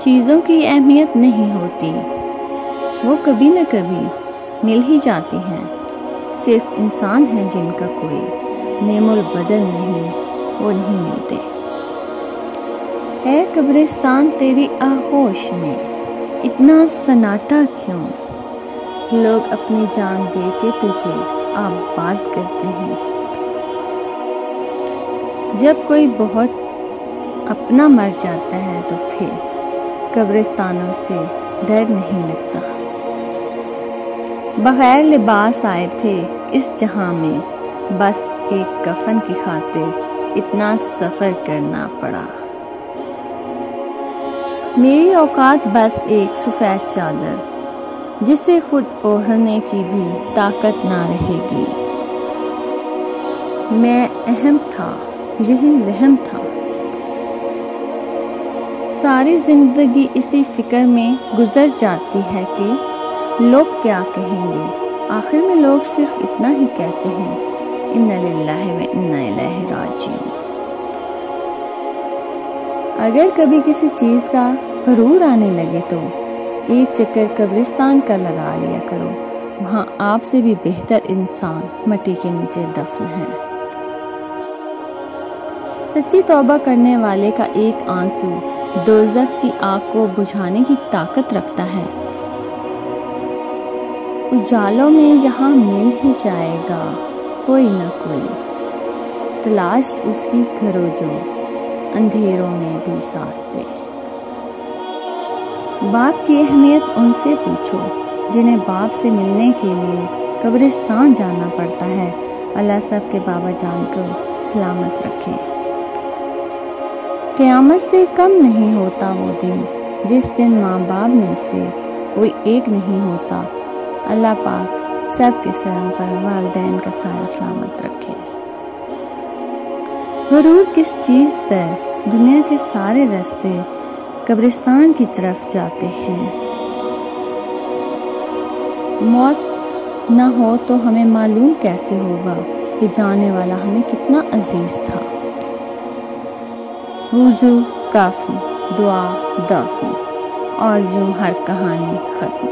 چیزوں کی اہمیت نہیں ہوتی، وہ کبھی نہ کبھی مل ہی جاتی ہیں۔ صرف انسان ہیں جن کا کوئی نعم البدن نہیں، وہ نہیں ملتے۔ اے قبرستان تیری آغوش میں اتنا سناٹا کیوں؟ لوگ اپنی جان دے کے تجھے آباد کرتے ہیں۔ جب کوئی بہت اپنا مر جاتا ہے تو پھر قبرستانوں سے ڈر نہیں لگتا۔ بغیر لباس آئے تھے اس جہاں میں، بس ایک کفن کی خاطر اتنا سفر کرنا پڑا۔ میری اوقات بس ایک سفید چادر جسے خود اوڑھنے کی بھی طاقت نہ رہے گی۔ میں اہم تھا، یہی رحم تھا۔ ساری زندگی اسی فکر میں گزر جاتی ہے کہ لوگ کیا کہیں گے۔ آخر میں لوگ صرف اتنا ہی کہتے ہیں، اِنَّا لِلَّهِ وَإِنَّا إِلَيْهِ راجعون۔ اگر کبھی کسی چیز کا غرور آنے لگے تو ایک چکر قبرستان کا لگا لیا کرو، وہاں آپ سے بھی بہتر انسان مٹی کے نیچے دفن ہے۔ سچی توبہ کرنے والے کا ایک آنسو دوزخ کی آگ کو بجھانے کی طاقت رکھتا ہے۔ اجالوں میں یہاں مل ہی جائے گا کوئی نہ کوئی، تلاش اس کی کرو جو اندھیروں میں بھی ساتھ دے۔ باپ کی اہمیت ان سے پوچھو جنہیں باپ سے ملنے کے لیے قبرستان جانا پڑتا ہے۔ اللہ سب کے بابا جان کو سلامت رکھے۔ قیامت سے کم نہیں ہوتا وہ دن جس دن ماں باپ میں سے کوئی ایک نہیں ہوتا۔ اللہ پاک سب کے سروں پر والدین کا سایہ سلامت رکھے۔ غرور کس چیز پر؟ دنیا کے سارے راستے قبرستان کی طرف جاتے ہیں۔ موت نہ ہو تو ہمیں معلوم کیسے ہوگا کہ جانے والا ہمیں کتنا عزیز تھا۔ وضو، کفن، دعا، دفن اور یوں ہر کہانی ختم۔